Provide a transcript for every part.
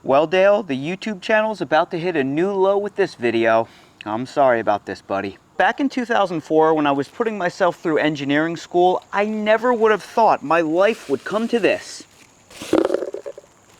Well, Dale, the YouTube channel's about to hit a new low with this video. I'm sorry about this, buddy. Back in 2004, when I was putting myself through engineering school, I never would have thought my life would come to this.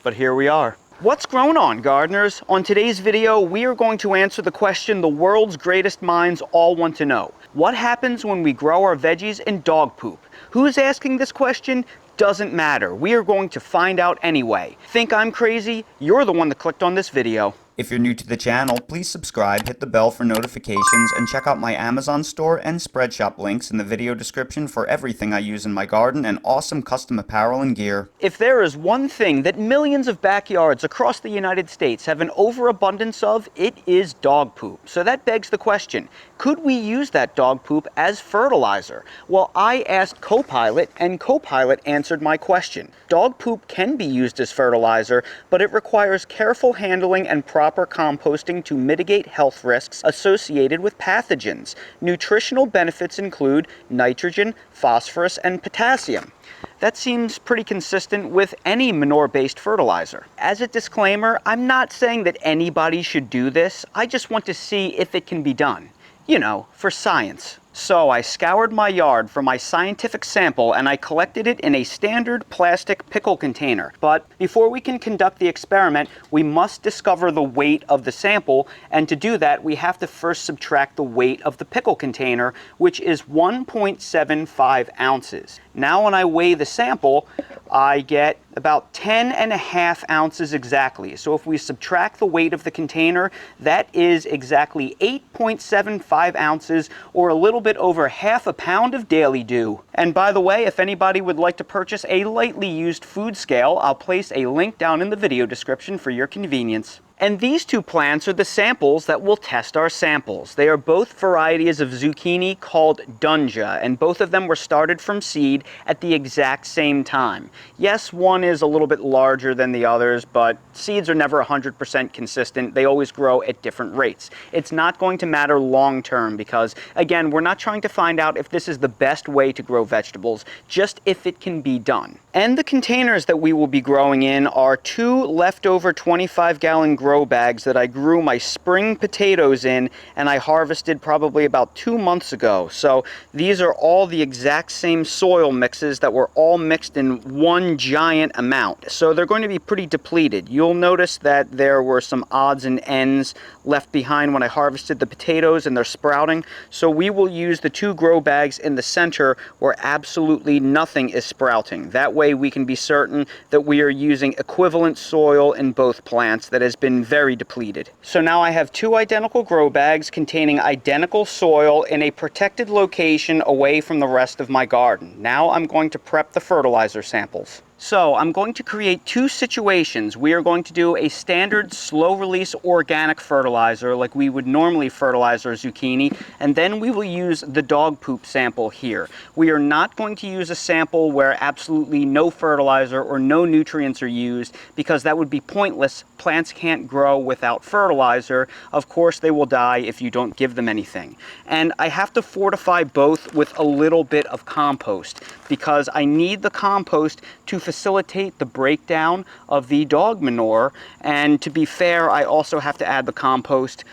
But here we are. What's going on, gardeners? On today's video, we are going to answer the question the world's greatest minds all want to know. What happens when we grow our veggies in dog poop? Who's asking this question? Doesn't matter. We are going to find out anyway. Think I'm crazy? You're the one that clicked on this video. If you're new to the channel, please subscribe, hit the bell for notifications, and check out my Amazon store and Spreadshop links in the video description for everything I use in my garden and awesome custom apparel and gear. If there is one thing that millions of backyards across the United States have an overabundance of, it is dog poop. So that begs the question, could we use that dog poop as fertilizer? Well, I asked Copilot, and Copilot answered my question. Dog poop can be used as fertilizer, but it requires careful handling and proper composting to mitigate health risks associated with pathogens. Nutritional benefits include nitrogen, phosphorus, and potassium. That seems pretty consistent with any manure-based fertilizer. As a disclaimer, I'm not saying that anybody should do this. I just want to see if it can be done. You know, for science. So I scoured my yard for my scientific sample and I collected it in a standard plastic pickle container. But before we can conduct the experiment, we must discover the weight of the sample, and to do that we have to first subtract the weight of the pickle container, which is 1.75 ounces. Now when I weigh the sample, I get about 10.5 ounces exactly. So if we subtract the weight of the container, that is exactly 8.75 ounces, or a little bit over half a pound of daily dew. And by the way, if anybody would like to purchase a lightly used food scale, I'll place a link down in the video description for your convenience. And these two plants are the samples that will test our samples. They are both varieties of zucchini called Dunja, and both of them were started from seed at the exact same time. Yes, one is a little bit larger than the others, but seeds are never 100% consistent. They always grow at different rates. It's not going to matter long term because, again, we're not trying to find out if this is the best way to grow vegetables, just if it can be done. And the containers that we will be growing in are two leftover 25-gallon grow bags that I grew my spring potatoes in, and I harvested probably about 2 months ago. So these are all the exact same soil mixes that were all mixed in one giant amount. So they're going to be pretty depleted. You'll notice that there were some odds and ends left behind when I harvested the potatoes, and they're sprouting. So we will use the two grow bags in the center where absolutely nothing is sprouting. That way we can be certain that we are using equivalent soil in both plants that has been very depleted. So now I have two identical grow bags containing identical soil in a protected location away from the rest of my garden. Now I'm going to prep the fertilizer samples. So I'm going to create two situations. We are going to do a standard slow-release organic fertilizer like we would normally fertilize our zucchini, and then we will use the dog poop sample here. We are not going to use a sample where absolutely no fertilizer or no nutrients are used, because that would be pointless. Plants can't grow without fertilizer. Of course, they will die if you don't give them anything. And I have to fortify both with a little bit of compost, because I need the compost to facilitate the breakdown of the dog manure. And to be fair, I also have to add the compost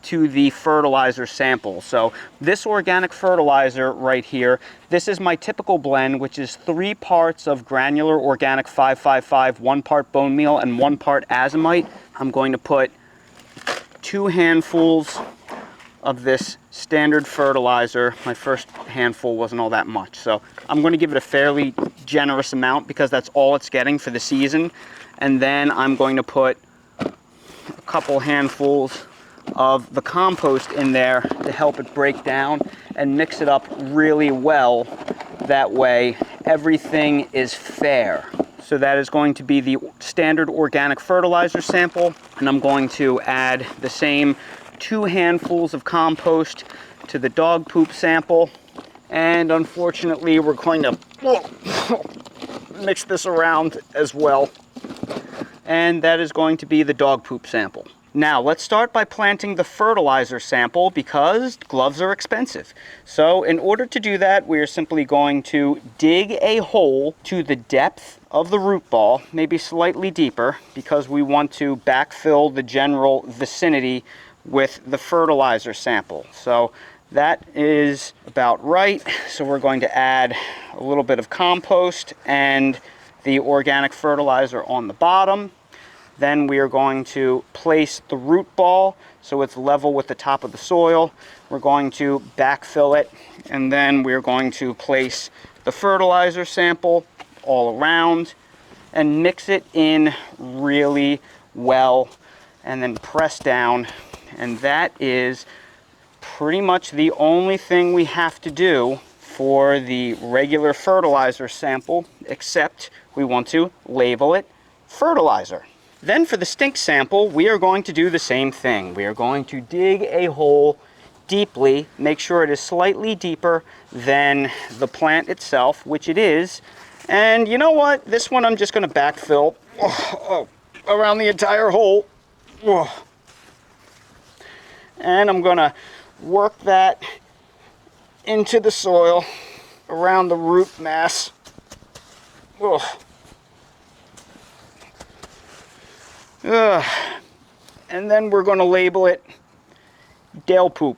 to the fertilizer sample. So this organic fertilizer right here, this is my typical blend, which is 3 parts of granular organic 555, 1 part bone meal, and 1 part azomite. I'm going to put 2 handfuls of this standard fertilizer. My first handful wasn't all that much, so I'm going to give it a fairly generous amount because that's all it's getting for the season. And then I'm going to put a couple handfuls of the compost in there to help it break down and mix it up really well. That way everything is fair. So that is going to be the standard organic fertilizer sample, and I'm going to add the same 2 handfuls of compost to the dog poop sample. And unfortunately we're going to mix this around as well, and that is going to be the dog poop sample. Now, let's start by planting the fertilizer sample because gloves are expensive. So in order to do that, we are simply going to dig a hole to the depth of the root ball, maybe slightly deeper, because we want to backfill the general vicinity with the fertilizer sample. So that is about right. So we're going to add a little bit of compost and the organic fertilizer on the bottom. Then we are going to place the root ball so it's level with the top of the soil. We're going to backfill it, and then we're going to place the fertilizer sample all around and mix it in really well, and then press down. And that is pretty much the only thing we have to do for the regular fertilizer sample, except we want to label it fertilizer. Then for the stink sample, we are going to do the same thing. We are going to dig a hole deeply, make sure it is slightly deeper than the plant itself, which it is. And you know what? This one I'm just going to backfill around the entire hole. And I'm going to work that into the soil around the root mass. And then we're going to label it Dale Poop.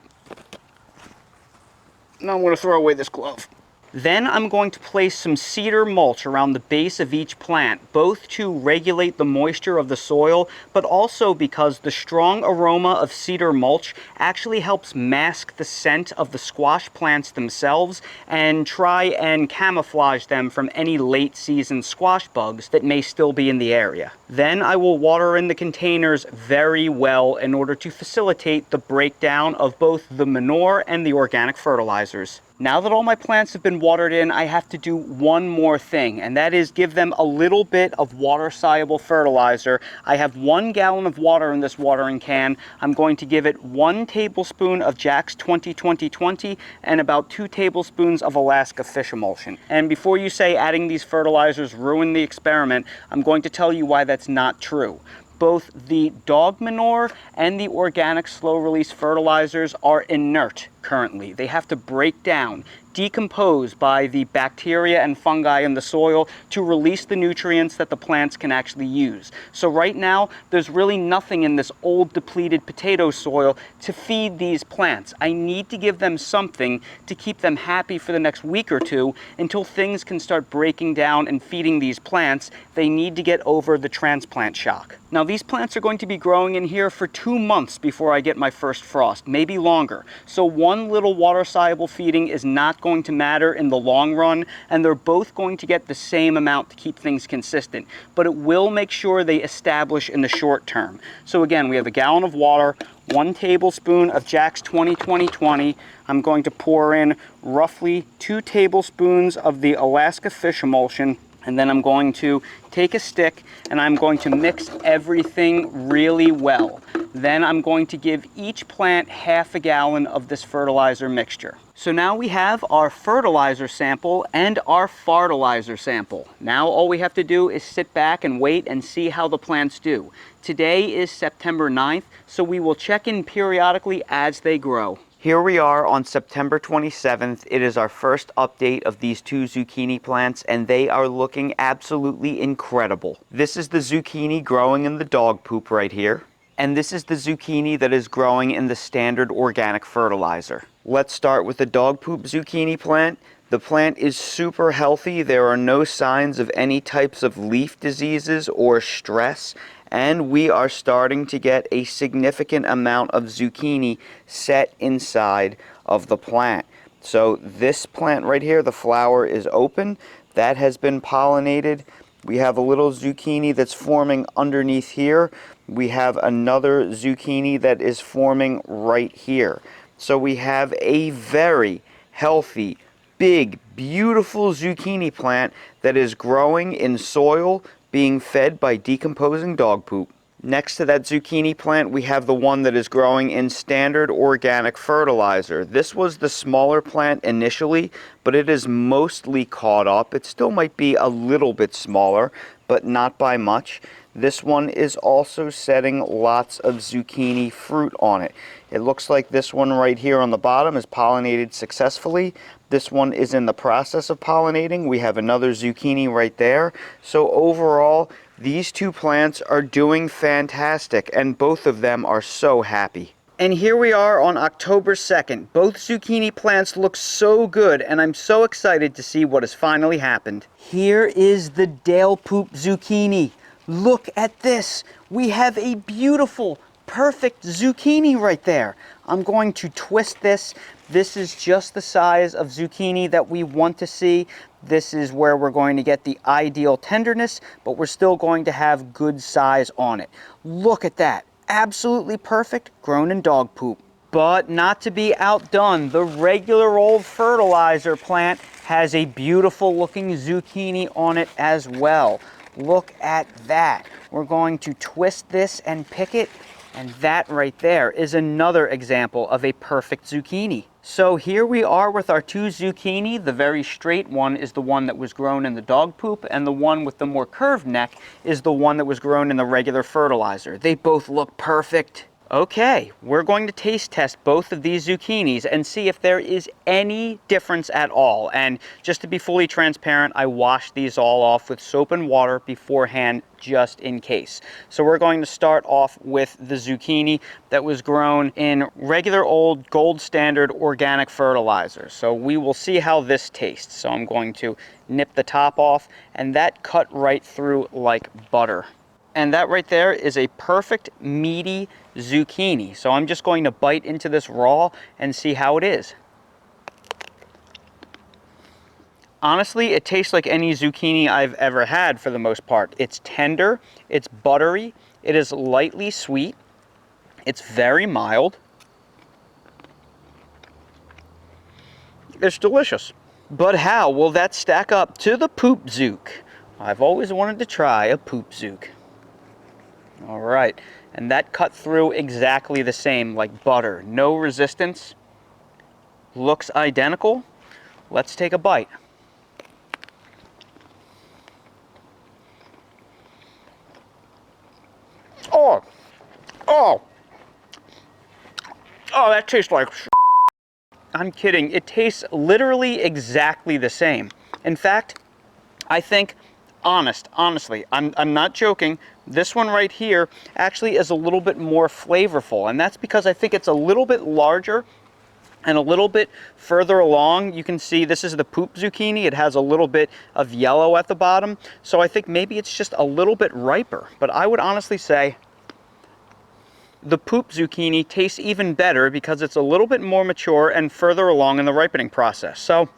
Now I'm going to throw away this glove. Then I'm going to place some cedar mulch around the base of each plant, both to regulate the moisture of the soil, but also because the strong aroma of cedar mulch actually helps mask the scent of the squash plants themselves and try and camouflage them from any late season squash bugs that may still be in the area. Then I will water in the containers very well in order to facilitate the breakdown of both the manure and the organic fertilizers. Now that all my plants have been watered in, I have to do one more thing, and that is give them a little bit of water-soluble fertilizer. I have 1 gallon of water in this watering can. I'm going to give it 1 tablespoon of Jack's 20-20-20 and about 2 tablespoons of Alaska fish emulsion. And before you say adding these fertilizers ruined the experiment, I'm going to tell you why that's not true. Both the dog manure and the organic slow-release fertilizers are inert currently. They have to break down, decompose by the bacteria and fungi in the soil to release the nutrients that the plants can actually use. So right now, there's really nothing in this old depleted potato soil to feed these plants. I need to give them something to keep them happy for the next week or two until things can start breaking down and feeding these plants. They need to get over the transplant shock. Now these plants are going to be growing in here for 2 months before I get my first frost, maybe longer. So one little water-soluble feeding is not going to matter in the long run, and they're both going to get the same amount to keep things consistent. But it will make sure they establish in the short term. So again, we have a gallon of water, 1 tablespoon of Jack's 20-20-20. I'm going to pour in roughly 2 tablespoons of the Alaska fish emulsion. And then I'm going to take a stick and I'm going to mix everything really well. Then I'm going to give each plant half a gallon of this fertilizer mixture. So now we have our fertilizer sample and our fertilizer sample. Now all we have to do is sit back and wait and see how the plants do. Today is September 9th, so we will check in periodically as they grow. Here we are on September 27th. It is our first update of these 2 zucchini plants, and they are looking absolutely incredible. This is the zucchini growing in the dog poop right here, and this is the zucchini that is growing in the standard organic fertilizer. Let's start with the dog poop zucchini plant. The plant is super healthy. There are no signs of any types of leaf diseases or stress. And we are starting to get a significant amount of zucchini set inside of the plant. So this plant right here, the flower is open. That has been pollinated. We have a little zucchini that's forming underneath here. We have another zucchini that is forming right here. So we have a very healthy, big, beautiful zucchini plant that is growing in soil, being fed by decomposing dog poop. Next to that zucchini plant, we have the one that is growing in standard organic fertilizer. This was the smaller plant initially, but it is mostly caught up. It still might be a little bit smaller, but not by much. This one is also setting lots of zucchini fruit on it. It looks like this one right here on the bottom is pollinated successfully. This one is in the process of pollinating. We have another zucchini right there. So overall, these two plants are doing fantastic, and both of them are so happy. And here we are on October 2nd. Both zucchini plants look so good, and I'm so excited to see what has finally happened. Here is the Dale Poop zucchini. Look at this. We have a beautiful, perfect zucchini right there. I'm going to twist this. This is just the size of zucchini that we want to see. This is where we're going to get the ideal tenderness, but we're still going to have good size on it. Look at that. Absolutely perfect, grown in dog poop. But not to be outdone, the regular old fertilizer plant has a beautiful looking zucchini on it as well. Look at that. We're going to twist this and pick it, and that right there is another example of a perfect zucchini. So here we are with our two zucchini. The very straight one is the one that was grown in the dog poop, and the one with the more curved neck is the one that was grown in the regular fertilizer. They both look perfect. Okay, we're going to taste test both of these zucchinis and see if there is any difference at all. And just to be fully transparent, I washed these all off with soap and water beforehand just in case. So we're going to start off with the zucchini that was grown in regular old gold standard organic fertilizer. So we will see how this tastes. So I'm going to nip the top off, and that cut right through like butter. And that right there is a perfect meaty zucchini. So I'm just going to bite into this raw and see how it is. Honestly, it tastes like any zucchini I've ever had for the most part. It's tender, it's buttery, it is lightly sweet, it's very mild. It's delicious. But how will that stack up to the poop zook? I've always wanted to try a poop zook. All right, and that cut through exactly the same, like butter. No resistance. Looks identical. Let's take a bite. Oh, that tastes like I'm kidding. It tastes literally exactly the same. In fact, I think, honestly, I'm not joking, this one right here actually is a little bit more flavorful, and that's because I think it's a little bit larger and a little bit further along. You can see this is the poop zucchini. It has a little bit of yellow at the bottom, so I think maybe it's just a little bit riper. But I would honestly say the poop zucchini tastes even better because it's a little bit more mature and further along in the ripening process. So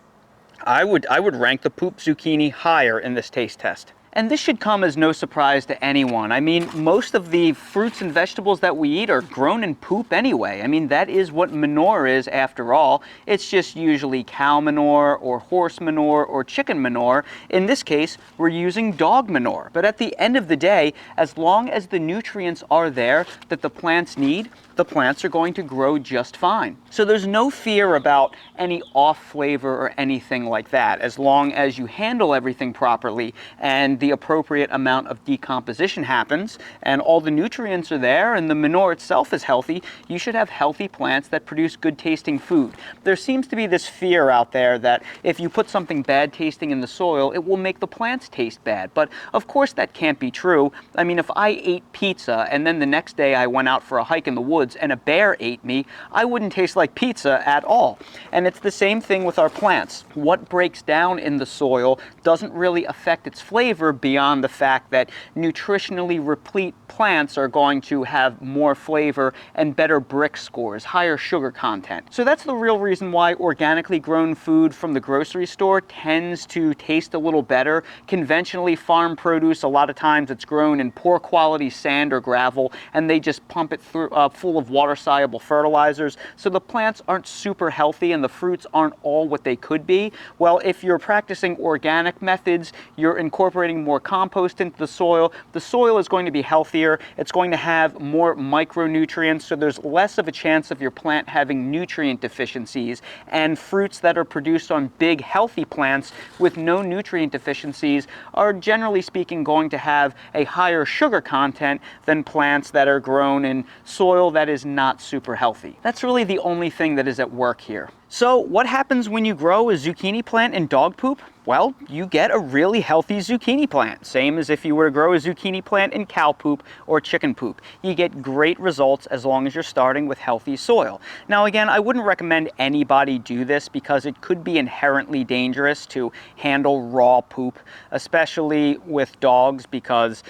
I would rank the poop zucchini higher in this taste test. And this should come as no surprise to anyone. I mean, most of the fruits and vegetables that we eat are grown in poop anyway. I mean, that is what manure is after all. It's just usually cow manure or horse manure or chicken manure. In this case, we're using dog manure. But at the end of the day, as long as the nutrients are there that the plants need, the plants are going to grow just fine. So there's no fear about any off flavor or anything like that, as long as you handle everything properly and the appropriate amount of decomposition happens and all the nutrients are there and the manure itself is healthy. You should have healthy plants that produce good tasting food. There seems to be this fear out there that if you put something bad tasting in the soil, it will make the plants taste bad. But of course that can't be true. I mean, if I ate pizza and then the next day I went out for a hike in the woods and a bear ate me, I wouldn't taste like pizza at all. And it's the same thing with our plants. What breaks down in the soil doesn't really affect its flavor beyond the fact that nutritionally replete plants are going to have more flavor and better brick scores, higher sugar content. So that's the real reason why organically grown food from the grocery store tends to taste a little better. Conventionally farmed produce, a lot of times it's grown in poor quality sand or gravel, and they just pump it through full of water-soluble fertilizers, so the plants aren't super healthy and the fruits aren't all what they could be. Well, if you're practicing organic methods, you're incorporating putting more compost into the soil is going to be healthier. It's going to have more micronutrients, so there's less of a chance of your plant having nutrient deficiencies. And fruits that are produced on big, healthy plants with no nutrient deficiencies are, generally speaking, going to have a higher sugar content than plants that are grown in soil that is not super healthy. That's really the only thing that is at work here. So what happens when you grow a zucchini plant in dog poop? Well, you get a really healthy zucchini plant, same as if you were to grow a zucchini plant in cow poop or chicken poop. You get great results as long as you're starting with healthy soil. Now again, I wouldn't recommend anybody do this because it could be inherently dangerous to handle raw poop, especially with dogs, because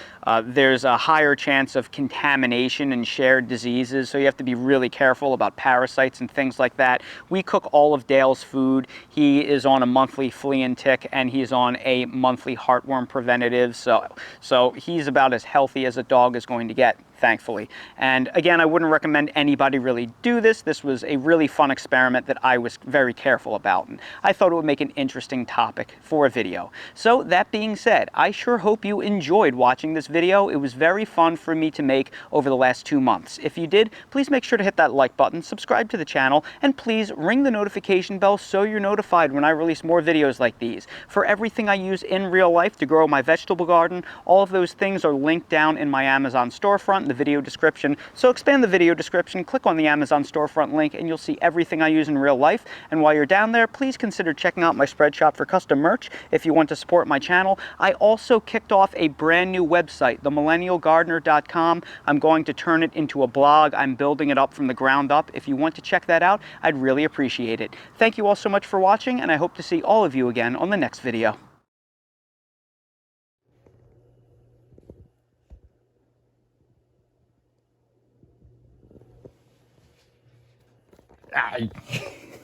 there's a higher chance of contamination and shared diseases, so you have to be really careful about parasites and things like that. We cook all of Dale's food. He is on a monthly flea and tick, and he's on a monthly heartworm preventative, so he's about as healthy as a dog is going to get, thankfully. And again, I wouldn't recommend anybody really do this. This was a really fun experiment that I was very careful about, and I thought it would make an interesting topic for a video. So that being said, I sure hope you enjoyed watching this video. It was very fun for me to make over the last 2 months. If you did, please make sure to hit that like button, subscribe to the channel, and please ring the notification bell so you're notified when I release more videos like these. For everything I use in real life to grow my vegetable garden, all of those things are linked down in my Amazon storefront in the video description. So expand the video description, click on the Amazon storefront link, and you'll see everything I use in real life. And while you're down there, please consider checking out my spread shop for custom merch if you want to support my channel. I also kicked off a brand new website, themillennialgardener.com. I'm going to turn it into a blog. I'm building it up from the ground up. If you want to check that out, I'd really appreciate it. Thank you all so much for watching, and I hope to see all of you again on the next video.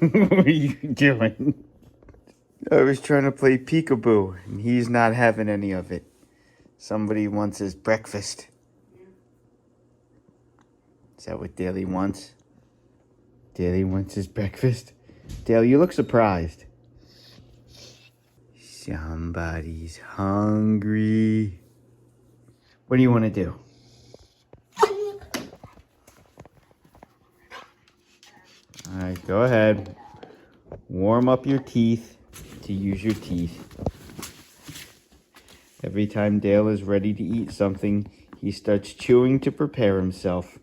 What are you doing? I was trying to play peekaboo, and he's not having any of it. Somebody wants his breakfast. Is that what Daly wants? Daly wants his breakfast? Dale, you look surprised. Somebody's hungry. What do you want to do? Alright, go ahead. Warm up your teeth to use your teeth. Every time Dale is ready to eat something, he starts chewing to prepare himself.